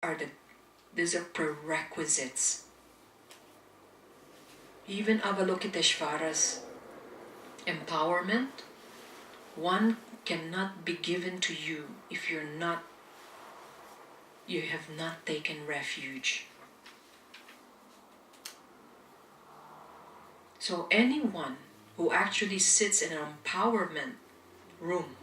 are these are prerequisites. Even Avalokiteshvara's empowerment, one cannot be given to you if you have not taken refuge. So anyone who actually sits in an empowerment room,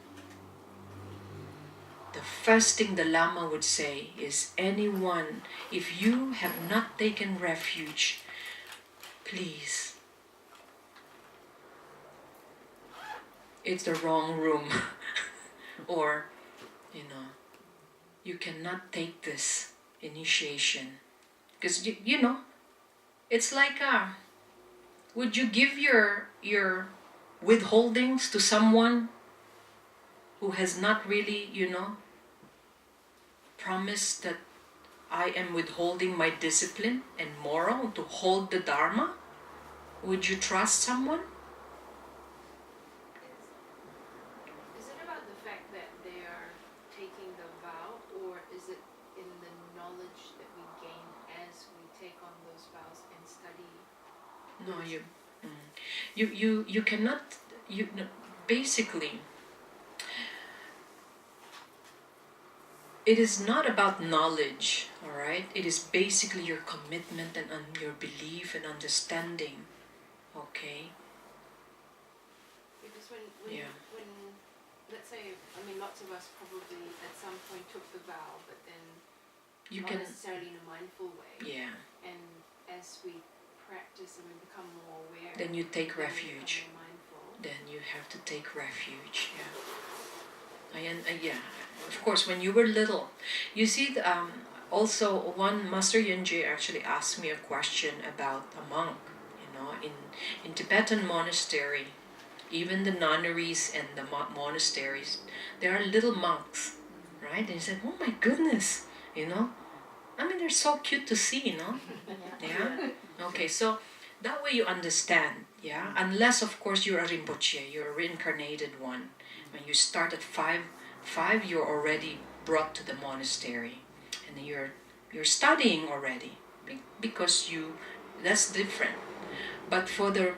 the first thing the Lama would say is, anyone, if you have not taken refuge, please, it's the wrong room. Or, you cannot take this initiation. Because, it's like, would you give your withholdings to someone who has not really, promised that I am withholding my discipline and moral to hold the Dharma? Would you trust someone? Is it about the fact that they are taking the vow, or is it in the knowledge that we gain as we take on those vows and study? No, you cannot, basically, it is not about knowledge, all right? It is basically your commitment and your belief and understanding, okay? Because when let's say, lots of us probably at some point took the vow, but then not necessarily in a mindful way. Yeah. And as we practice and we become more aware, then you take refuge. Mindful. Then you have to take refuge. Yeah. Of course, when you were little, you see. Also, one Master Yunji actually asked me a question about a monk. In Tibetan monastery, even the nunneries and the monasteries, there are little monks, right? And he said, "Oh my goodness, they're so cute to see, Yeah. Okay, so that way you understand, yeah. Unless, of course, you're a Rinpoche, you're a reincarnated one. When you start at five, you're already brought to the monastery, and you're studying already because that's different. But for the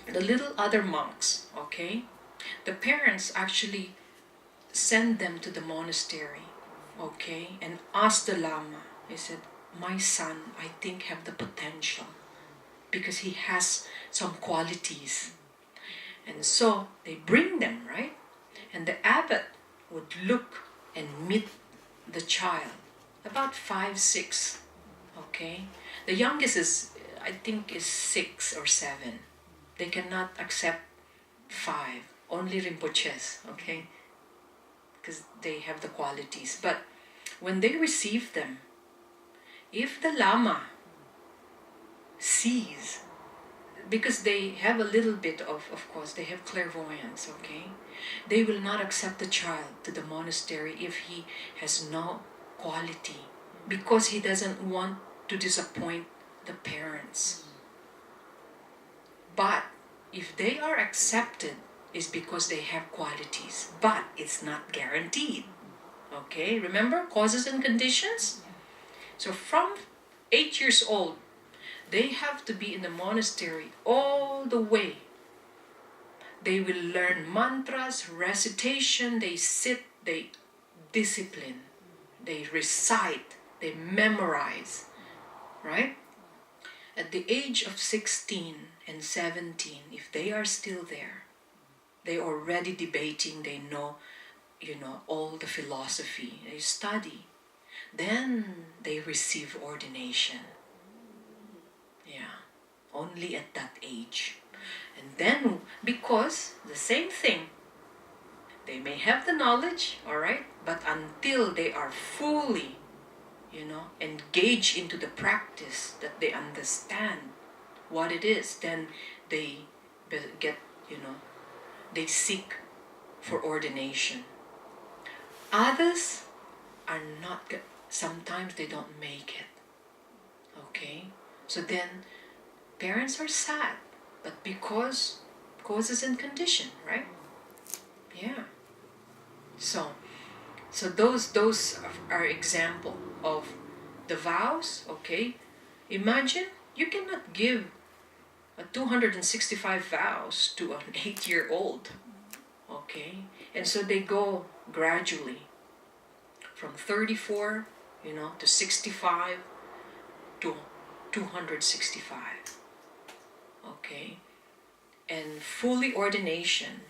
little other monks, okay, the parents actually send them to the monastery, okay, and ask the Lama. They said, "My son, I think, have the potential because he has some qualities." And so they bring them, right? And the abbot would look and meet the child, about 5, 6, okay? The youngest I think, is 6 or 7. They cannot accept 5, only Rinpoches, okay? Because they have the qualities. But when they receive them, if the Lama sees, because they have a little bit of course, they have clairvoyance, okay? They will not accept the child to the monastery if he has no quality, because he doesn't want to disappoint the parents. But if they are accepted, it's because they have qualities, but it's not guaranteed, okay? Remember, causes and conditions? So from 8 years old, they have to be in the monastery all the way. They will learn mantras, recitation, they sit, they discipline, they recite, they memorize, right? At the age of 16 and 17, if they are still there, they are already debating, they know, all the philosophy, they study. Then they receive ordination. Yeah, only at that age. And then, because the same thing, they may have the knowledge, all right, but until they are fully, engaged into the practice, that they understand what it is, then they get, they seek for ordination. Others are not good. Sometimes they don't make it, okay? So then parents are sad, but because causes and condition, right? Yeah. So those are example of the vows, okay? Imagine, you cannot give a 265 vows to an 8-year-old, okay? And so they go gradually from 34, to 65 to 265, okay? And fully ordination,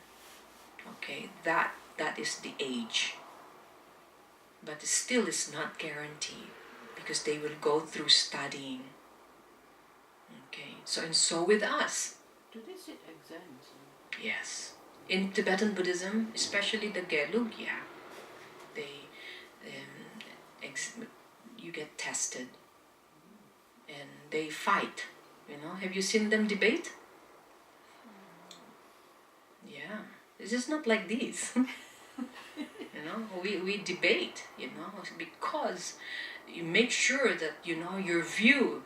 okay, that is the age. But it still is not guaranteed because they will go through studying. Okay, so with us. Do they sit exams? Yes. In Tibetan Buddhism, especially the Gelug, yeah, they you get tested and they fight. Have you seen them debate? Yeah, this is not like these. We debate, because you make sure that your view,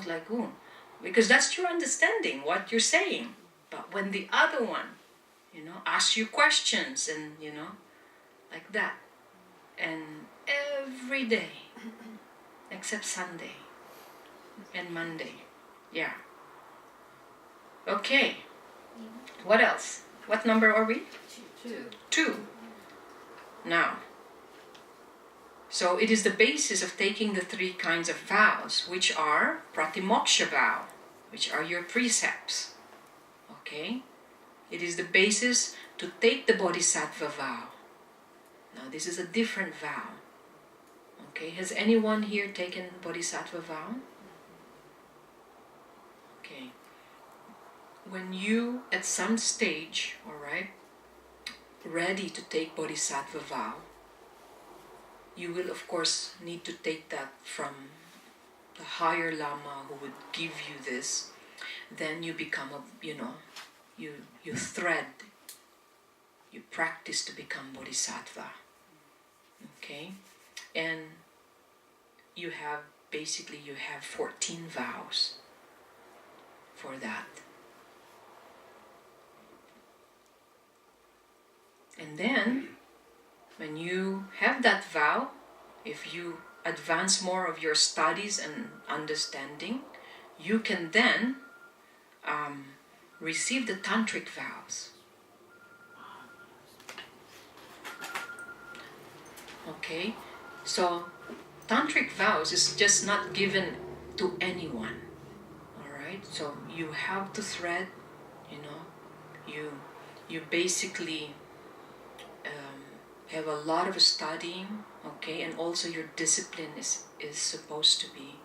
like because that's your understanding what you're saying. But when the other one, asks you questions and like that, and every day except Sunday and Monday, yeah. Okay. What else? What number are we? 2. 2. Now, so it is the basis of taking the 3 kinds of vows, which are pratimoksha vow, which are your precepts. Okay? It is the basis to take the bodhisattva vow. Now, this is a different vow. Okay? Has anyone here taken bodhisattva vow? Okay. When you, at some stage, alright, ready to take bodhisattva vow, you will of course need to take that from the higher lama who would give you this. Then you become you thread, you practice to become bodhisattva. Okay? And you have 14 vows for that. And then, when you have that vow, if you advance more of your studies and understanding, you can then receive the tantric vows. Okay? So, tantric vows is just not given to anyone. Alright? So, you have to thread, you basically have a lot of studying, okay, and also your discipline is supposed to be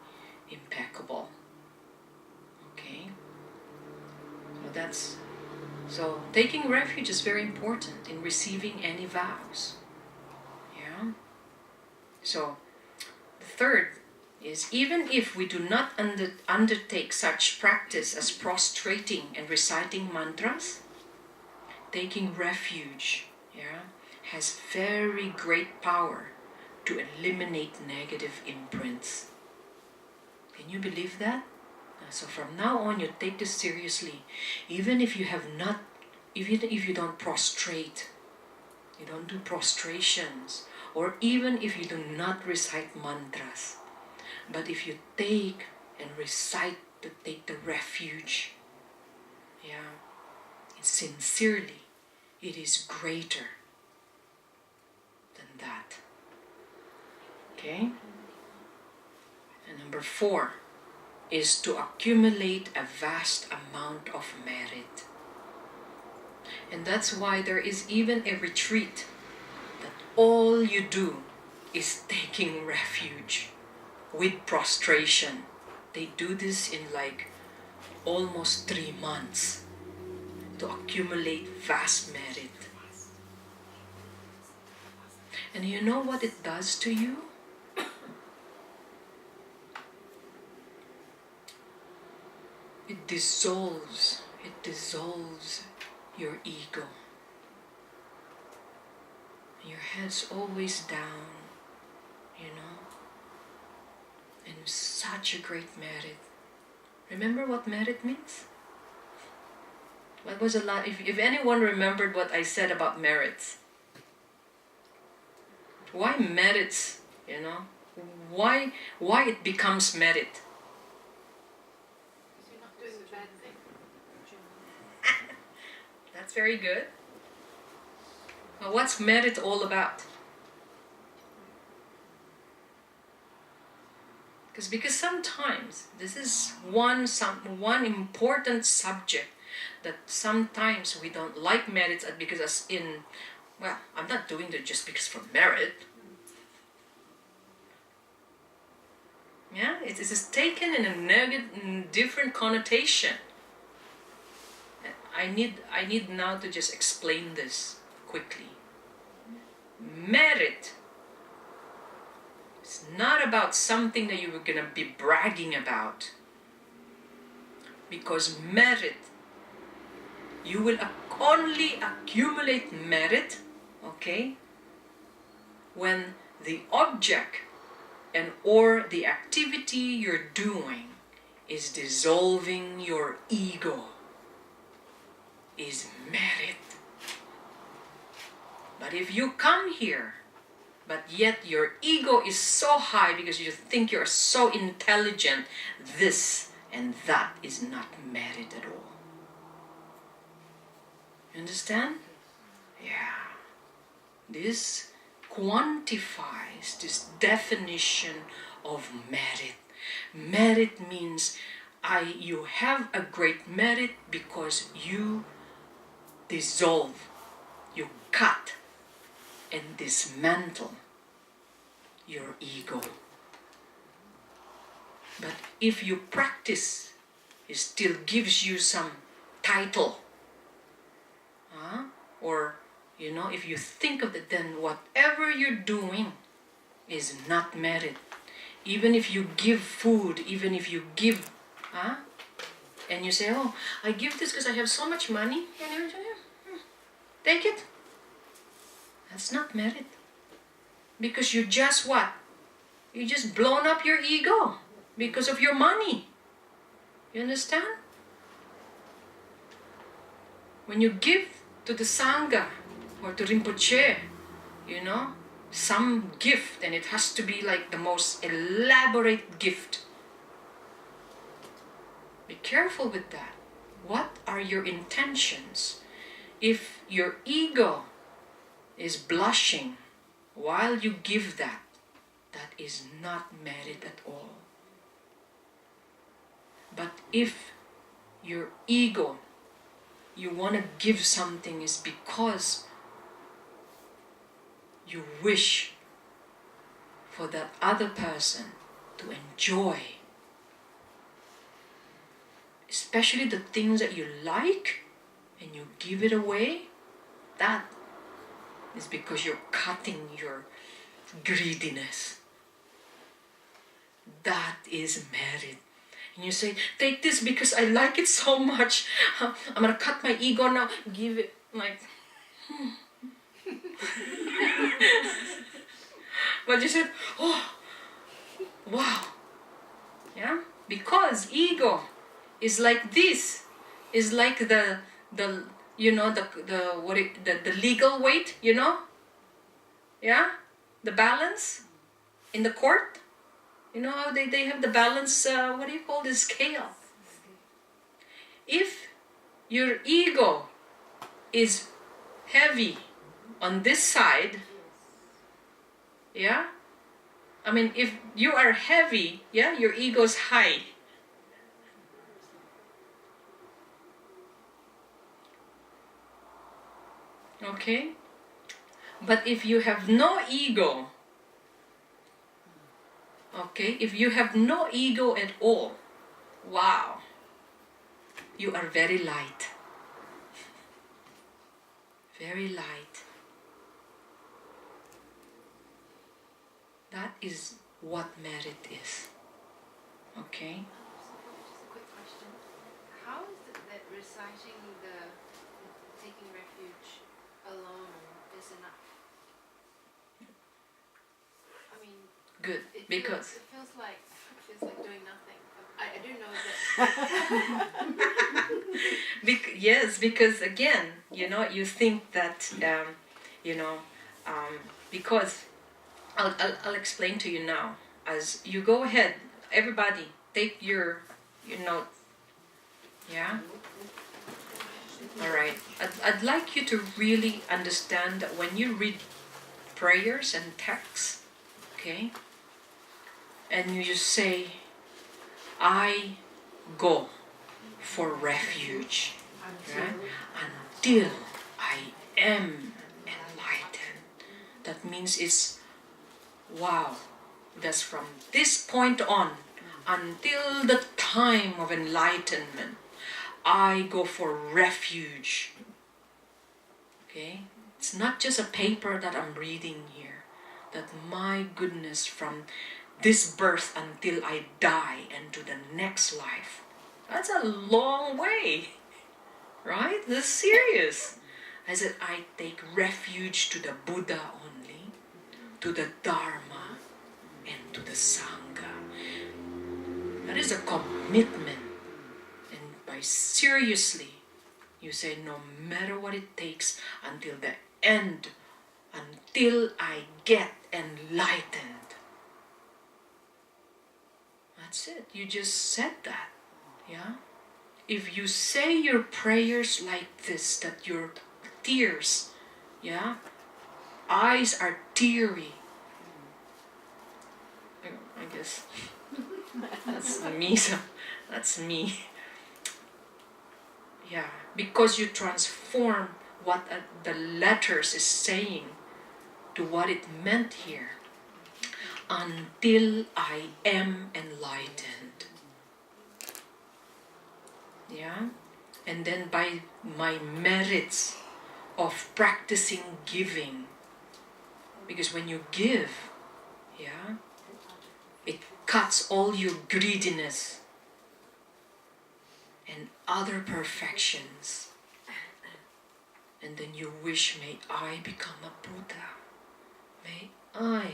impeccable. Okay? So taking refuge is very important in receiving any vows. Yeah? So the third is, even if we do not undertake such practice as prostrating and reciting mantras, taking refuge, has very great power to eliminate negative imprints. Can you believe that? So from now on, you take this seriously. Even if you if you don't prostrate, you don't do prostrations, or even if you do not recite mantras, but if you take and recite to take the refuge, sincerely, it is greater than that. Okay? And number 4 is to accumulate a vast amount of merit. And that's why there is even a retreat that all you do is taking refuge with prostration. They do this in like almost 3 months to accumulate vast merit. And you know what it does to you? It dissolves your ego. Your head's always down, and such a great merit. Remember what merit means? What was a lot? If anyone remembered what I said about merits, why merits? why it becomes merit? Because you're not doing the bad thing. That's very good. Well, what's merit all about? Because sometimes this is one important subject that sometimes we don't like merits because as in, well, I'm not doing it just because for merit. Yeah, it is taken in a negative, different connotation. I need now to just explain this quickly. Merit is not about something that you were gonna be bragging about. Because merit, you will only accumulate merit, okay, when the object and or the activity you're doing is dissolving your ego, is merit. But if you come here, but yet your ego is so high because you think you're so intelligent, this and that is not merit at all. You understand? Yeah. This quantifies this definition of merit. Merit means you have a great merit because you dissolve, you cut and dismantle your ego. But if you practice, it still gives you some title. Or, if you think of it, then whatever you're doing is not merit. Even if you give food, even if you give, and you say, oh, I give this because I have so much money, and take it. That's not merit. Because you just what? You just blown up your ego because of your money. You understand? When you give to the Sangha or to Rinpoche, some gift, and it has to be like the most elaborate gift. Be careful with that. What are your intentions? If your ego is blushing while you give that, that is not merit at all. But if your ego, you want to give something is because you wish for that other person to enjoy, especially the things that you like, and you give it away, that is because you're cutting your greediness. That is merit. And you say, take this because I like it so much. I'm going to cut my ego now. Give it like... But you said, oh, wow. Yeah? Because ego is like this. Is like the legal weight, Yeah? The balance in the court. You know how they have the balance, what do you call this, scale? If your ego is heavy on this side, yeah? I mean, if you are heavy, yeah, your ego is high. Okay? But if you have no ego, okay, if you have no ego at all, wow, you are very light. Very light. That is what merit is. Okay? Just a quick question. How is it that reciting the taking refuge alone is enough? I mean, Good, because it feels like doing nothing. I do know that. yes, because again, you think that because I'll explain to you now. as you go ahead, everybody take your note. Yeah? Alright. I'd like you to really understand that when you read prayers and texts, okay, and you just say, I go for refuge, right? Until I am enlightened. That means it's, wow, that's from this point on until the time of enlightenment, I go for refuge. Okay? It's not just a paper that I'm reading here. That my goodness, from this birth until I die and to the next life. That's a long way. Right? This is serious. I said, I take refuge to the Buddha only, to the Dharma, and to the Sangha. That is a commitment. And by seriously, you say, no matter what it takes until the end, until I get enlightened. That's it. You just said that. Yeah? If you say your prayers like this, that your tears, yeah, eyes are teary. I guess that's me. So that's me. Yeah, because you transform what the letters is saying to what it meant here. Until I am enlightened. Yeah? And then by my merits of practicing giving, because when you give, yeah, it cuts all your greediness and other perfections. And then you wish, may I become a Buddha. May I.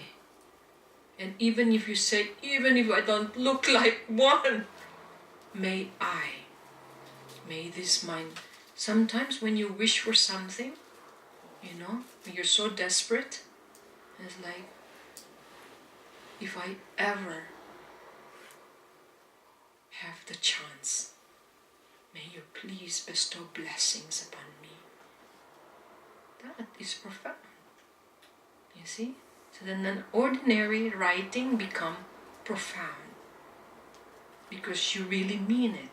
And even if you say, even if I don't look like one, may I. May this mind. Sometimes when you wish for something, you know, when you're so desperate, it's like, if I ever have the chance, may you please bestow blessings upon me. That is profound. You see? So then an ordinary writing become profound. Because you really mean it.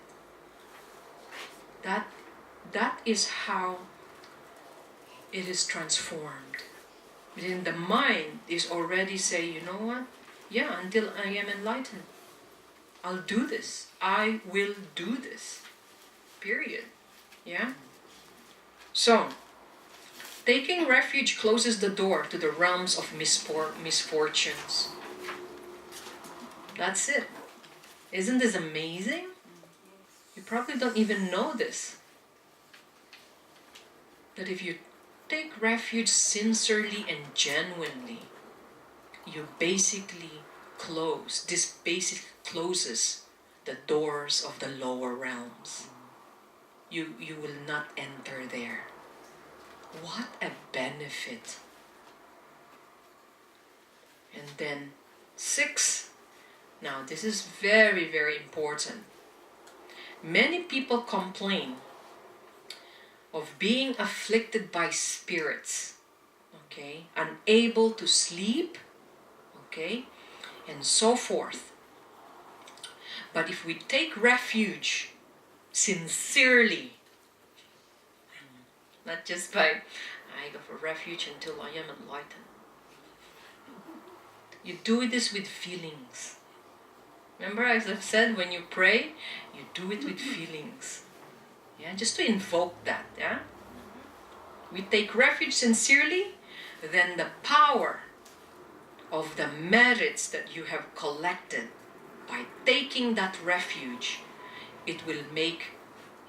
That is how it is transformed. Within the mind is already say, you know what? Yeah, until I am enlightened, I'll do this. I will do this. Period. Yeah? So, taking refuge closes the door to the realms of misfortunes. That's it. Isn't this amazing? You probably don't even know this. That if you take refuge sincerely and genuinely, you basically closes the doors of the lower realms. You will not enter there. What a benefit. And then 6. Now this is very, very important. Many people complain of being afflicted by spirits, okay, unable to sleep, okay, and so forth. But if we take refuge sincerely, not just by, I go for refuge until I am enlightened. You do this with feelings. Remember, as I've said, when you pray, you do it with feelings. Yeah, just to invoke that. Yeah, we take refuge sincerely, then the power of the merits that you have collected by taking that refuge, it will make,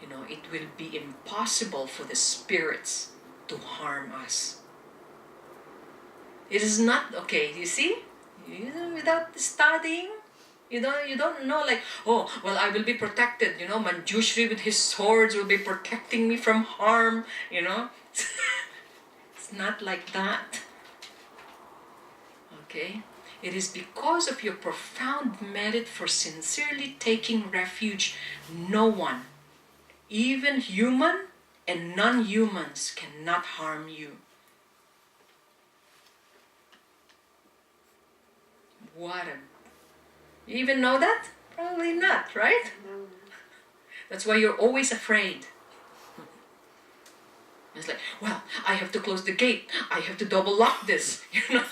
it will be impossible for the spirits to harm us. It is not okay. You see, without studying. You don't know, like, oh, well, I will be protected, Manjushri with his swords will be protecting me from harm, It's not like that. Okay? It is because of your profound merit for sincerely taking refuge. No one, even human and non-humans, cannot harm you. What a... You even know that? Probably not, right? That's why you're always afraid. It's like, well, I have to close the gate. I have to double lock this, you know?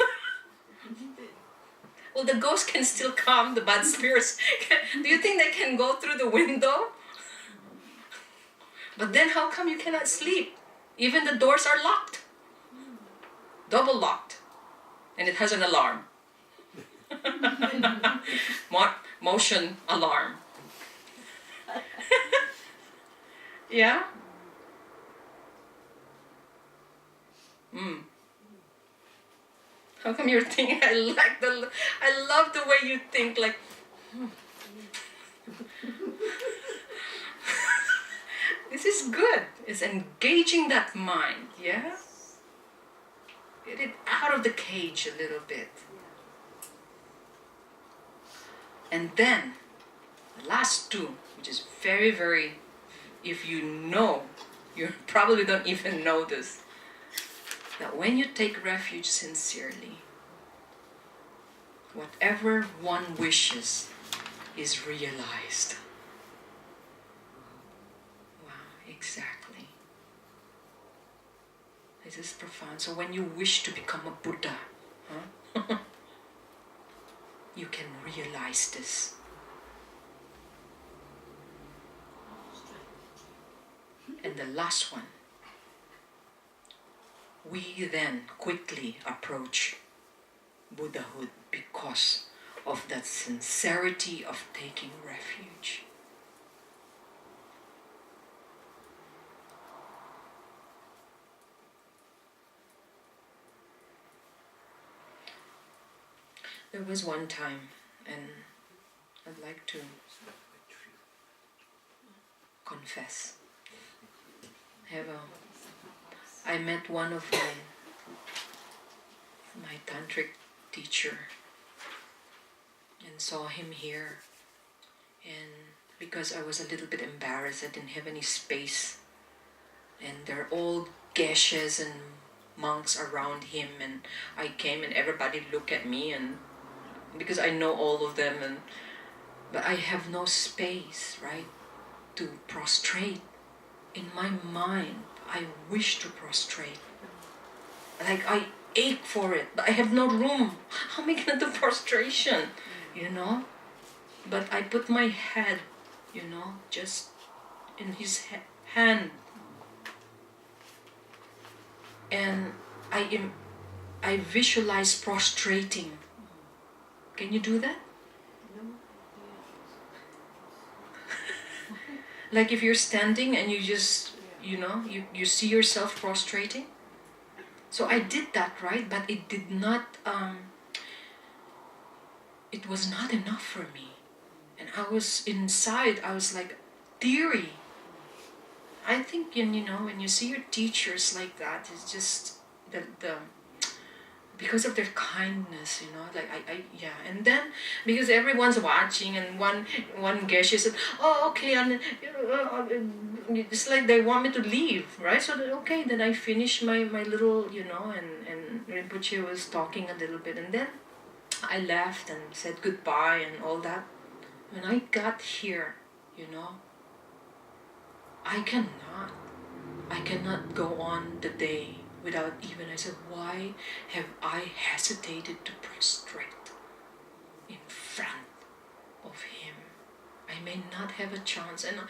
Well, the ghost can still come, the bad spirits. Do you think they can go through the window? But then how come you cannot sleep? Even the doors are locked. Double locked. And it has an alarm. Motion alarm. Yeah? How come you're thinking? I love the way you think. Like, this is good. It's engaging that mind. Yeah. Get it out of the cage a little bit. And then the last two, which is very, very. If you know, you probably don't even know this. That when you take refuge sincerely, whatever one wishes is realized. Wow, exactly. This is profound. So when you wish to become a Buddha, you can realize this. And the last one. We then quickly approach Buddhahood because of that sincerity of taking refuge. There was one time, and I'd like to confess. I met one of my tantric teacher and saw him here, and because I was a little bit embarrassed, I didn't have any space, and there are all geshes and monks around him, and I came and everybody looked at me, and because I know all of them, but I have no space, right, to prostrate. In my mind, I wish to prostrate. Like I ache for it, but I have no room. How am I gonna do prostration? You know? But I put my head, just in his hand. And I visualize prostrating. Can you do that? Like if you're standing and you just, you see yourself prostrating. So I did that, right? But it did not, it was not enough for me. And I was inside, I was like teary. I think, when you see your teachers like that, it's just the because of their kindness, like yeah. And then because everyone's watching, and one geshe said, "Oh, okay," and it's like they want me to leave, right? So that, okay, then I finished my little, and Rinpoche was talking a little bit, and then I left and said goodbye and all that. When I got here, I cannot go on the day without even, I said, why have I hesitated to prostrate in front of him? I may not have a chance. And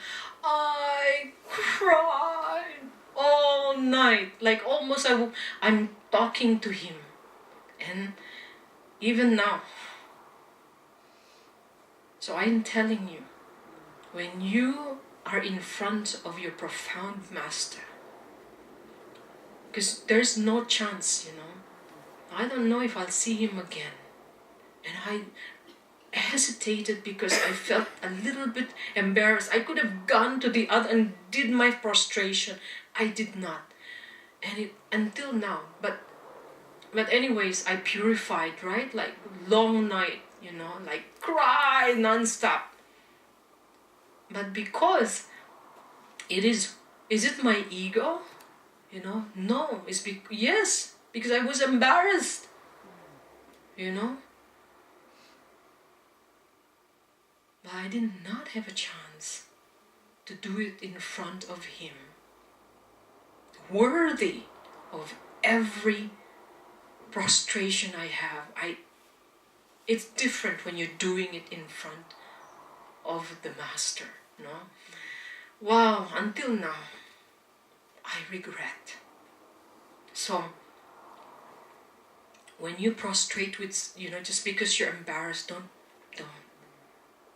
I cried all night, like almost I'm talking to him. And even now. So I'm telling you, when you are in front of your profound master, because there's no chance, I don't know if I'll see him again. And I hesitated because I felt a little bit embarrassed. I could have gone to the other and did my prostration. I did not. And until now, but But anyways, I purified, right? Like long night, like cry non-stop. But because is it my ego? No, yes, because I was embarrassed, But I did not have a chance to do it in front of him, worthy of every prostration I have. It's different when you're doing it in front of the master, no? Wow, until now, I regret. So, when you prostrate with, just because you're embarrassed, don't.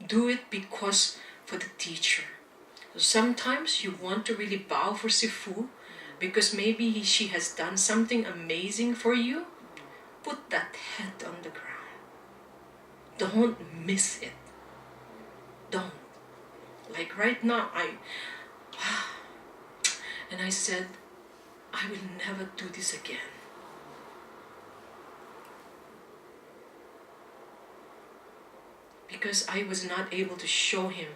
Do it because for the teacher. Sometimes you want to really bow for Sifu because maybe she has done something amazing for you. Put that head on the ground. Don't miss it. Don't. Like right now, and I said, I will never do this again. Because I was not able to show him,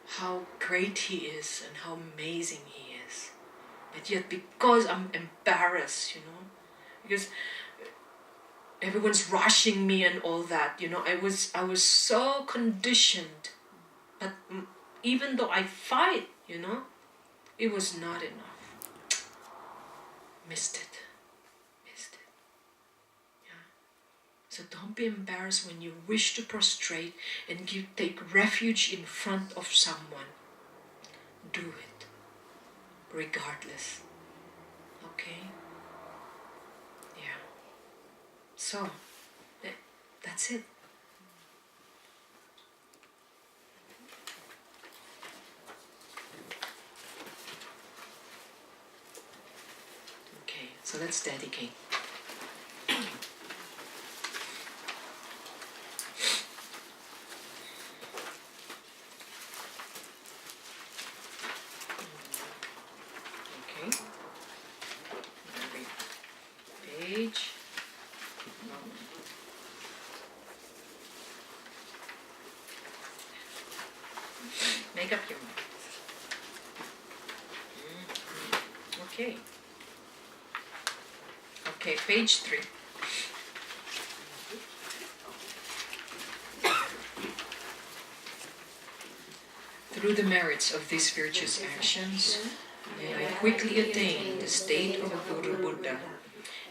how great he is and how amazing he is. But yet because I'm embarrassed, because everyone's rushing me and all that, I was so conditioned. But even though I fight, it was not enough. Missed it. So don't be embarrassed when you wish to prostrate and take refuge in front of someone. Do it, regardless. Okay? Yeah. So, that's it. Okay, so let's dedicate. Page. Make up your mind. Okay. Okay, page 3. Through the merits of these virtuous actions, may I quickly attain the state of a Guru Buddha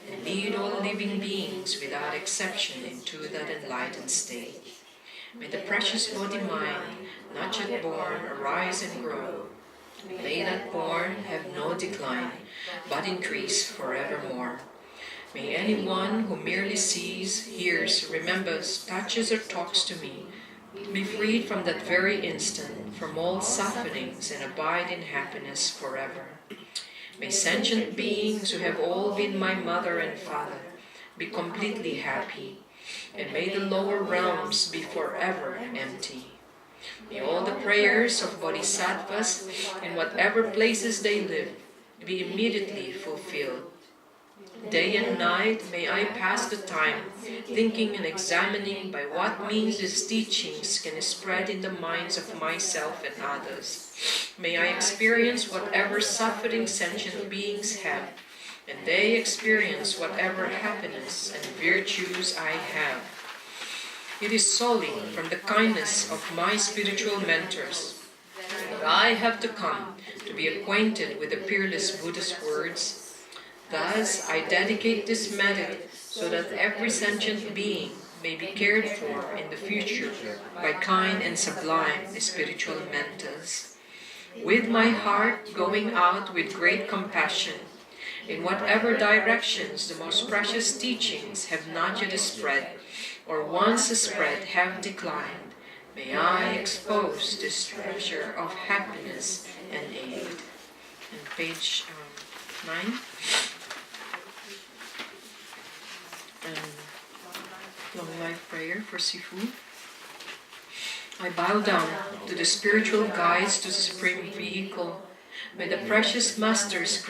and lead all living beings without exception into that enlightened state. May the precious body-mind, not yet born, arise and grow. May that born have no decline, but increase forevermore. May anyone who merely sees, hears, remembers, touches, or talks to me be freed from that very instant from all sufferings and abide in happiness forever. May sentient beings who have all been my mother and father be completely happy, and may the lower realms be forever empty. May all the prayers of bodhisattvas in whatever places they live be immediately fulfilled. Day and night may I pass the time thinking and examining by what means these teachings can spread in the minds of myself and others. May I experience whatever suffering sentient beings have, and they experience whatever happiness and virtues I have. It is solely from the kindness of my spiritual mentors that I have to come to be acquainted with the peerless Buddha's words. Thus, I dedicate this method so that every sentient being may be cared for in the future by kind and sublime spiritual mentors. With my heart going out with great compassion, in whatever directions the most precious teachings have not yet spread, or once spread have declined, may I expose this treasure of happiness and aid. And page 9. Long life prayer for Sifu. I bow down to the spiritual guides to the Supreme Vehicle. May the precious Masters